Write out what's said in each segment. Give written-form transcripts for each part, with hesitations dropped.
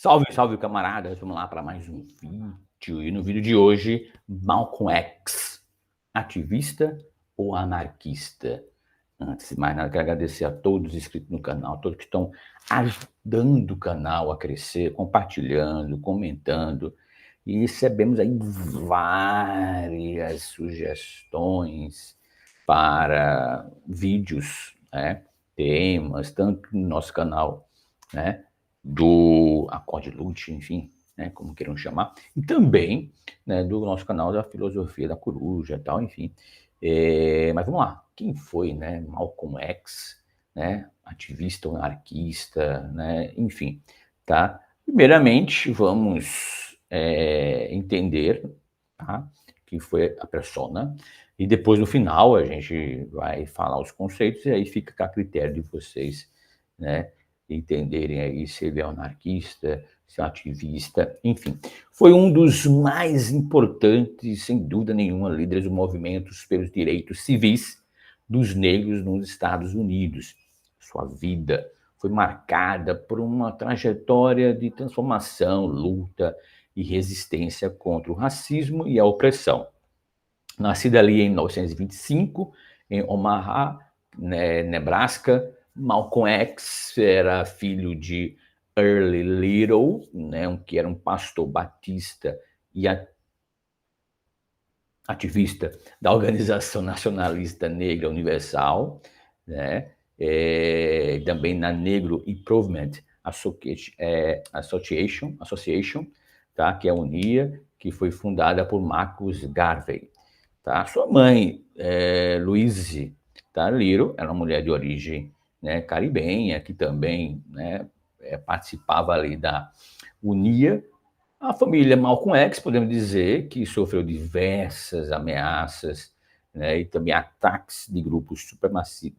Salve, salve camaradas, vamos lá para mais um vídeo. E no vídeo de hoje, Malcolm X, ativista ou anarquista? Antes de mais nada, quero agradecer a todos os inscritos no canal, todos que estão ajudando o canal a crescer, compartilhando, comentando. E recebemos aí várias sugestões para vídeos, né, temas, tanto no nosso canal, né, do Acorde Lute, enfim, né, como queiram chamar, e também, né, do nosso canal da Filosofia da Coruja, tal, enfim. Mas vamos lá, quem foi, né, Malcolm X, né, ativista ou anarquista, né, enfim, tá? Primeiramente, vamos entender, tá, quem foi a persona, e depois no final a gente vai falar os conceitos e aí fica a critério de vocês, né, entenderem aí se ele é um anarquista, se é um ativista, enfim. Foi um dos mais importantes, sem dúvida nenhuma, líderes dos movimentos pelos direitos civis dos negros nos Estados Unidos. Sua vida foi marcada por uma trajetória de transformação, luta e resistência contra o racismo e a opressão. Nascido ali em 1925, em Omaha, né, Nebraska, Malcolm X era filho de Early Little, né, que era um pastor batista e ativista da Organização Nacionalista Negra Universal, né, também na Negro Improvement Association, tá, que é a UNIA, que foi fundada por Marcus Garvey. Tá? Sua mãe, Louise, tá, Little, era uma mulher de origem, né, caribenha, que também, né, participava ali da UNIA. A família Malcolm X, podemos dizer, que sofreu diversas ameaças, né, e também ataques de grupos supremacistas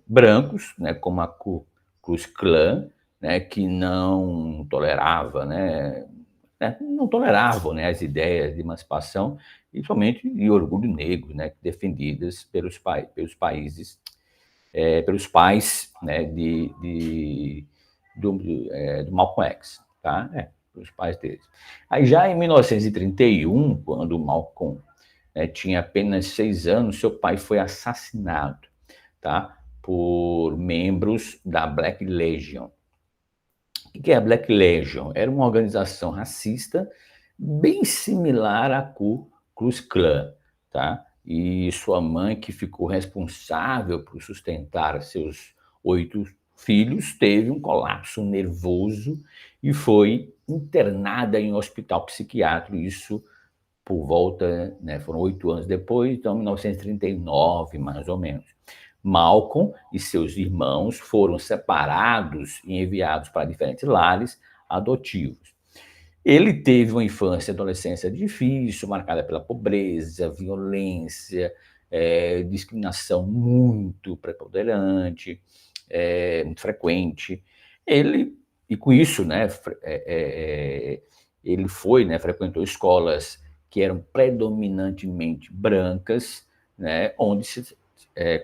brancos, né, como a Ku Klux Klan, né, que não tolerava, não toleravam, né, as ideias de emancipação e somente de orgulho negro, né, defendidas pelos pais, né, do Malcolm X, tá? Pelos pais deles. Aí já em 1931, quando o Malcolm, né, tinha apenas 6 anos, seu pai foi assassinado, tá? Por membros da Black Legion. O que é a Black Legion? Era uma organização racista bem similar à Ku Klux Klan, tá? E sua mãe, que ficou responsável por sustentar seus 8 filhos, teve um colapso nervoso e foi internada em um hospital psiquiátrico, isso por volta, né, foram 8 anos depois, então 1939, mais ou menos. Malcolm e seus irmãos foram separados e enviados para diferentes lares adotivos. Ele teve uma infância e adolescência difícil, marcada pela pobreza, violência, discriminação muito preponderante, muito frequente. Ele, e com isso, né, ele foi, né, frequentou escolas que eram predominantemente brancas, né, onde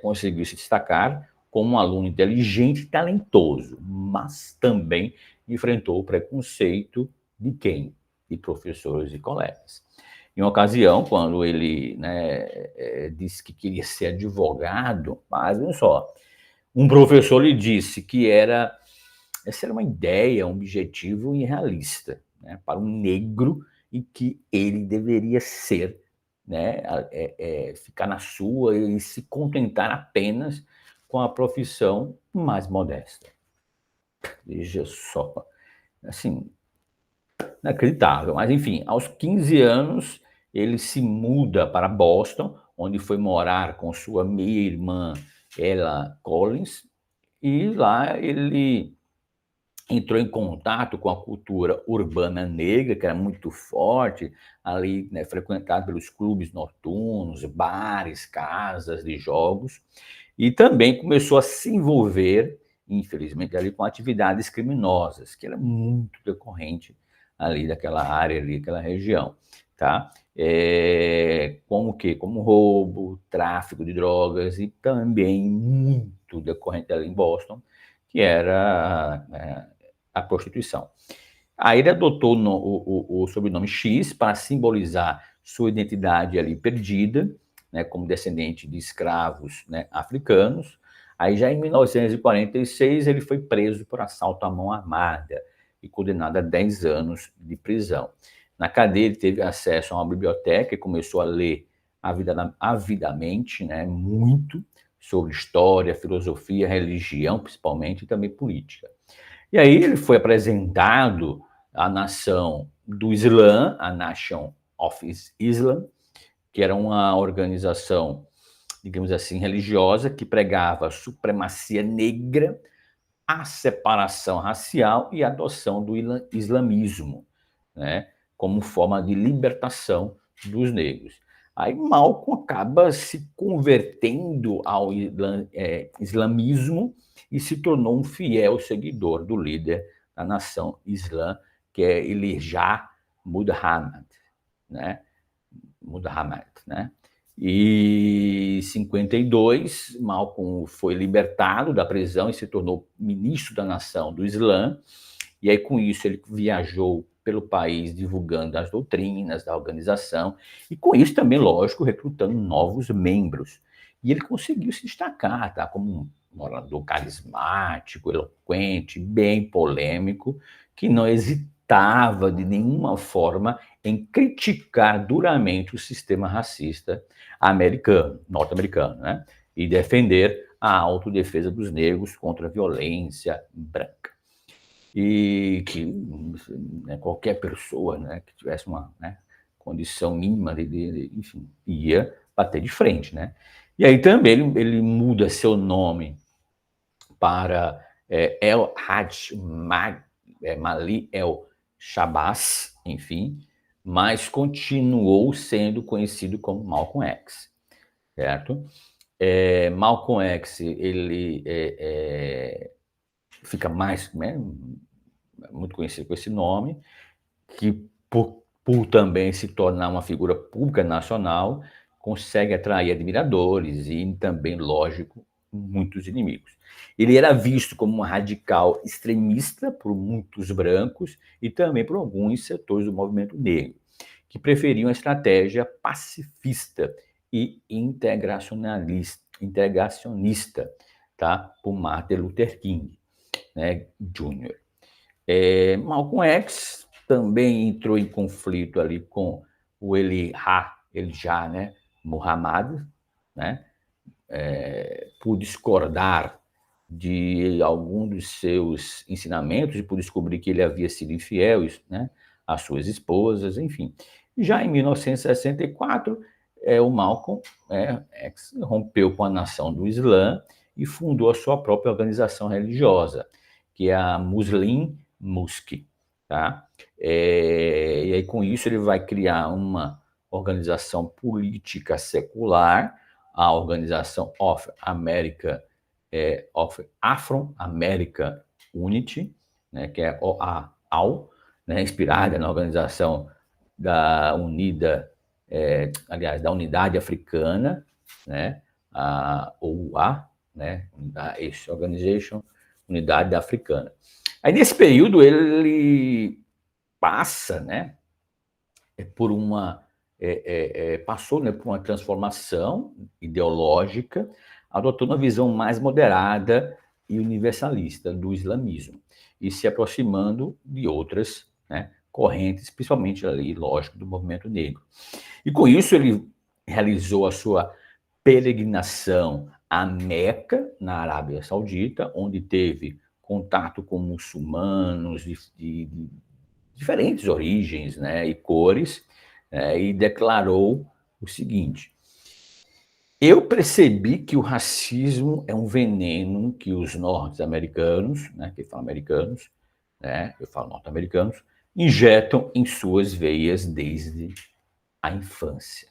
conseguiu se destacar como um aluno inteligente e talentoso, mas também enfrentou o preconceito de quem? De professores e colegas. Em uma ocasião, quando ele, né, disse que queria ser advogado, mas não só, um professor lhe disse que essa era uma ideia, um objetivo irrealista, né, para um negro e que ele deveria ser, né, ficar na sua e se contentar apenas com a profissão mais modesta. Veja só, assim, inacreditável. Mas, enfim, aos 15 anos, ele se muda para Boston, onde foi morar com sua meia-irmã, Ella Collins, e lá ele entrou em contato com a cultura urbana negra, que era muito forte, ali, né, frequentada pelos clubes noturnos, bares, casas de jogos, e também começou a se envolver, infelizmente, ali com atividades criminosas, que era muito decorrente ali daquela área, ali, daquela região, tá? Como o quê? Como roubo, tráfico de drogas e também muito decorrente ali em Boston, que era a prostituição. Aí ele adotou o sobrenome X para simbolizar sua identidade ali perdida, né, como descendente de escravos, né, africanos. Aí já em 1946 ele foi preso por assalto à mão armada e condenado a 10 anos de prisão. Na cadeia ele teve acesso a uma biblioteca e começou a ler avidamente, né, muito sobre história, filosofia, religião, principalmente, e também política. E aí ele foi apresentado à nação do Islã, a Nation of Islam, que era uma organização, digamos assim, religiosa, que pregava a supremacia negra, a separação racial e a adoção do islamismo, né, como forma de libertação dos negros. Aí Malcolm acaba se convertendo ao islamismo e se tornou um fiel seguidor do líder da nação islã, que é Elijah Muhammad, né? Muhammad, né? E em 52, Malcolm foi libertado da prisão e se tornou ministro da nação do Islã. E aí, com isso, ele viajou pelo país divulgando as doutrinas da organização e, com isso, também, lógico, recrutando novos membros. E ele conseguiu se destacar, tá? Como um orador carismático, eloquente, bem polêmico, que não hesitava de nenhuma forma em criticar duramente o sistema racista americano, norte-americano, né? E defender a autodefesa dos negros contra a violência branca. E que, né, qualquer pessoa, né, que tivesse uma, né, condição mínima enfim, ia bater de frente, né? E aí também ele muda seu nome para El Hajj Mali El Shabazz, enfim, mas continuou sendo conhecido como Malcolm X, certo? Malcolm X, ele fica mais, né, muito conhecido com esse nome, que por também se tornar uma figura pública nacional, consegue atrair admiradores e também, lógico, muitos inimigos. Ele era visto como um radical extremista por muitos brancos e também por alguns setores do movimento negro, que preferiam a estratégia pacifista e integracionista, tá? Por Martin Luther King, né, Jr. Malcolm X também entrou em conflito ali com o Elijah, né, Muhammad, né, por discordar de algum dos seus ensinamentos e por descobrir que ele havia sido infiel, né, às suas esposas, enfim. Já em 1964, o Malcolm X rompeu com a nação do Islã e fundou a sua própria organização religiosa, que é a Muslim Musque, tá? E aí, com isso, ele vai criar uma organização política secular, a Organização of Afro-American Unity, né, que é OAU, né, inspirada na organização da da Unidade Africana, né, a OUA, né, da Organization Unidade Africana. Aí, nesse período, ele passa, né, por uma passou, né, por uma transformação ideológica, adotando uma visão mais moderada e universalista do islamismo e se aproximando de outras, né, correntes, principalmente ali, lógico, do movimento negro. E com isso ele realizou a sua peregrinação a Meca, na Arábia Saudita, onde teve contato com muçulmanos de diferentes origens, né, e cores, e declarou o seguinte: eu percebi que o racismo é um veneno que os norte-americanos, né, que falam americanos, né, eu falo norte-americanos, injetam em suas veias desde a infância.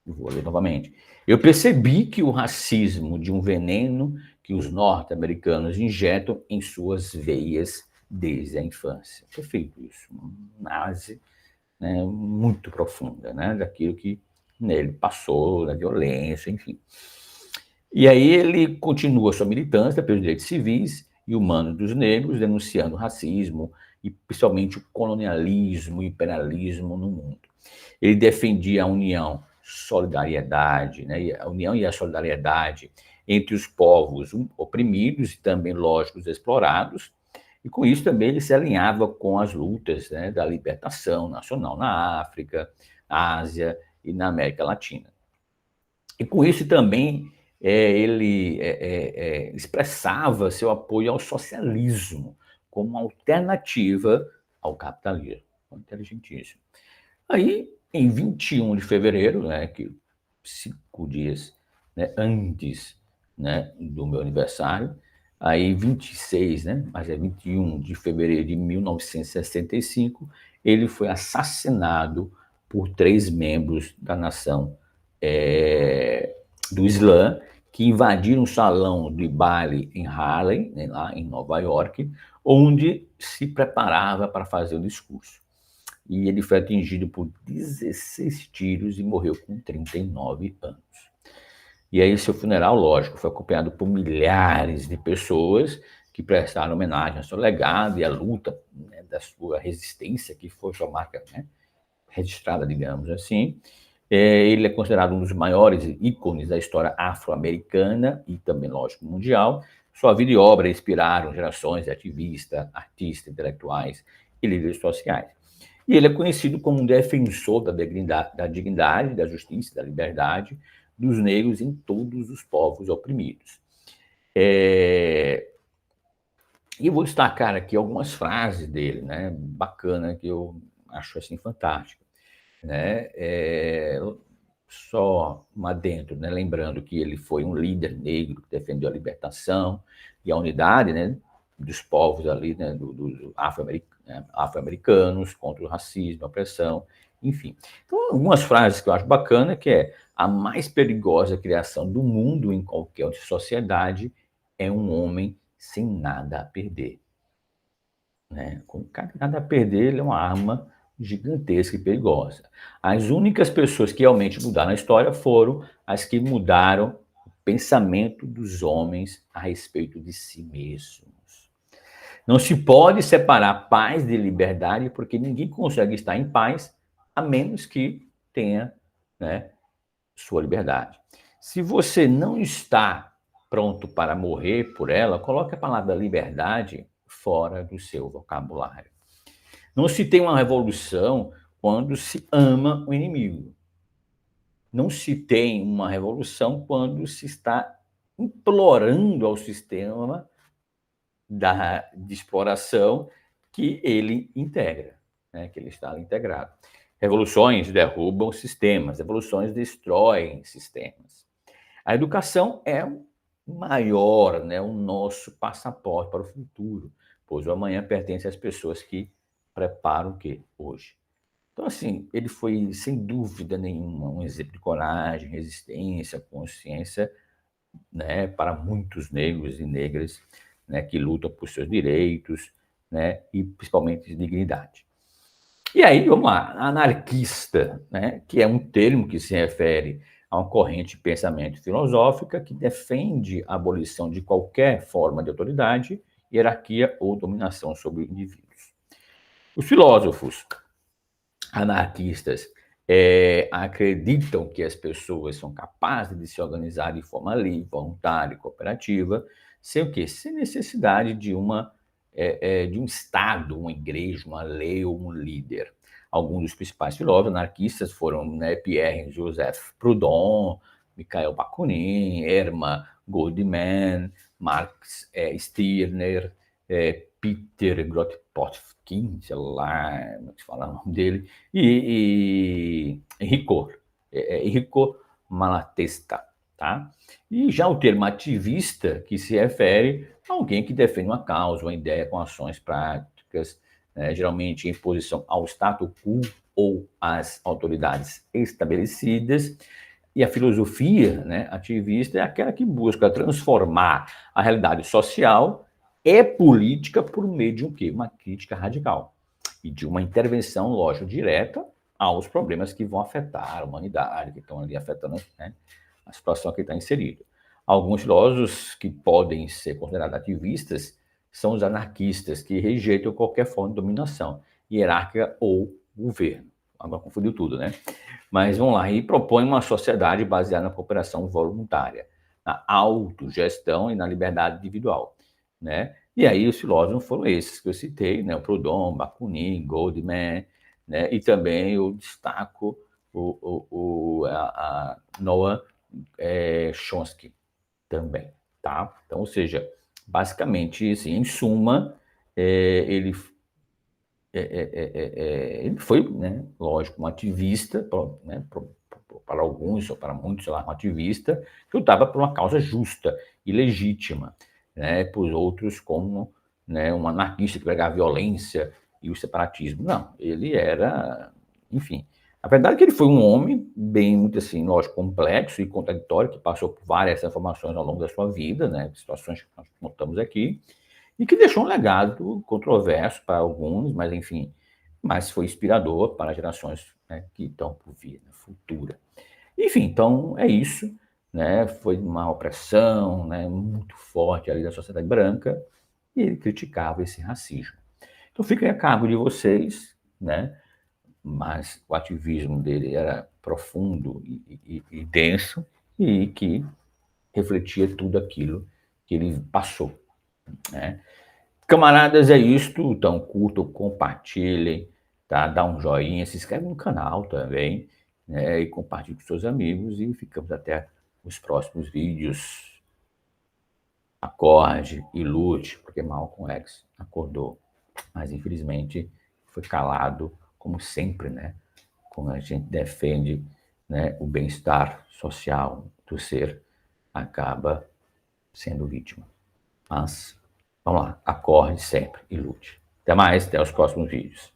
Eu vou ler novamente. Eu percebi que o racismo de um veneno que os norte-americanos injetam em suas veias desde a infância. Perfeito isso. Uma análise, né, muito profunda, né, daquilo que nele passou, da violência, enfim. E aí ele continua sua militância pelos direitos civis e humanos dos negros, denunciando o racismo e principalmente o colonialismo e imperialismo no mundo. Ele defendia a união, solidariedade, né? A união e a solidariedade entre os povos oprimidos e também, lógico, os explorados, e com isso também ele se alinhava com as lutas, né, da libertação nacional na África, Ásia e na América Latina. E com isso também ele expressava seu apoio ao socialismo como uma alternativa ao capitalismo. Inteligentíssimo. Aí, em 21 de fevereiro, né, que 5 dias, né, antes, né, do meu aniversário, aí 26, né, mas é 21 de fevereiro de 1965, ele foi assassinado por 3 membros da nação do Islã, que invadiram um salão de baile em Harlem, né, lá em Nova York, onde se preparava para fazer o discurso. E ele foi atingido por 16 tiros e morreu com 39 anos. E aí seu funeral, lógico, foi acompanhado por milhares de pessoas que prestaram homenagem ao seu legado e à luta, né, da sua resistência, que foi sua marca, né, registrada, digamos assim. Ele é considerado um dos maiores ícones da história afro-americana e também, lógico, mundial. Sua vida e obra inspiraram gerações de ativistas, artistas, intelectuais e líderes sociais. E ele é conhecido como um defensor da dignidade, da justiça, da liberdade dos negros em todos os povos oprimidos. E eu vou destacar aqui algumas frases dele, né, bacana, que eu acho assim fantástica, né? Só um adendo, né, lembrando que ele foi um líder negro que defendeu a libertação e a unidade, né, dos povos ali, né, do afro-americanos contra o racismo, a opressão, enfim. Então, algumas frases que eu acho bacana, que é: a mais perigosa criação do mundo em qualquer sociedade é um homem sem nada a perder. Né? Com nada a perder, ele é uma arma gigantesca e perigosa. As únicas pessoas que realmente mudaram a história foram as que mudaram o pensamento dos homens a respeito de si mesmos. Não se pode separar paz de liberdade, porque ninguém consegue estar em paz a menos que tenha, né, sua liberdade. Se você não está pronto para morrer por ela, coloque a palavra liberdade fora do seu vocabulário. Não se tem uma revolução quando se ama o inimigo. Não se tem uma revolução quando se está implorando ao sistema de exploração que ele integra, né, que ele está integrado. Revoluções derrubam sistemas, revoluções destroem sistemas. A educação é o maior, né, o nosso passaporte para o futuro, pois o amanhã pertence às pessoas que preparam o quê? Hoje. Então, assim, ele foi, sem dúvida nenhuma, um exemplo de coragem, resistência, consciência, né, para muitos negros e negras, né, que lutam por seus direitos, né, e principalmente de dignidade. E aí, vamos lá, anarquista, né, que é um termo que se refere a uma corrente de pensamento filosófica que defende a abolição de qualquer forma de autoridade, hierarquia ou dominação sobre indivíduos. Os filósofos anarquistas acreditam que as pessoas são capazes de se organizar de forma livre, voluntária e cooperativa, sem o quê? Sem necessidade de de um Estado, uma igreja, uma lei ou um líder. Alguns dos principais filósofos anarquistas foram, né, Pierre-Joseph Proudhon, Mikhail Bakunin, Hermann Goldman, Max Stirner, Peter Kropotkin, sei lá como é que se fala o nome dele, e Enrico Malatesta. Tá? E já o termo ativista, que se refere a alguém que defende uma causa, uma ideia com ações práticas, né, geralmente em posição ao status quo ou às autoridades estabelecidas. E a filosofia, né, ativista é aquela que busca transformar a realidade social e política por meio de um quê? Uma crítica radical e de uma intervenção, lógico, direta aos problemas que vão afetar a humanidade, que estão ali afetando, né, a situação que está inserida. Alguns filósofos que podem ser considerados ativistas são os anarquistas, que rejeitam qualquer forma de dominação, hierárquica ou governo. Agora confundiu tudo, né? Mas vamos lá, e propõe uma sociedade baseada na cooperação voluntária, na autogestão e na liberdade individual, né? E aí os filósofos foram esses que eu citei, né? O Proudhon, Bakunin, Goldman, né? E também eu destaco a Noam Chomsky também, tá? Então, ou seja, basicamente, assim, em suma, ele foi, né, lógico, um ativista, né, para alguns ou para muitos, sei lá, um ativista que lutava por uma causa justa e legítima, né, por outros como, né, um anarquista que pregava a violência e o separatismo. Não, ele era, enfim. A verdade é que ele foi um homem bem, muito assim, lógico, complexo e contraditório, que passou por várias transformações ao longo da sua vida, né, situações que nós montamos aqui, e que deixou um legado controverso para alguns, mas enfim, mas foi inspirador para gerações, né, que estão por vir, na futura. Enfim, então é isso, né? Foi uma opressão, né, muito forte ali da sociedade branca, e ele criticava esse racismo. Então fica aí a cargo de vocês, né? Mas o ativismo dele era profundo e denso, e que refletia tudo aquilo que ele passou, né? Camaradas, é isto. Então, curtam, compartilhem, tá? Dá um joinha, se inscreve no canal também, né? E compartilhe com seus amigos. E ficamos até os próximos vídeos. Acorde e lute, porque Malcolm X acordou, mas infelizmente foi calado, como sempre, né? Quando a gente defende, né, o bem-estar social do ser, acaba sendo vítima. Mas, vamos lá, acorde sempre e lute. Até mais, até os próximos vídeos.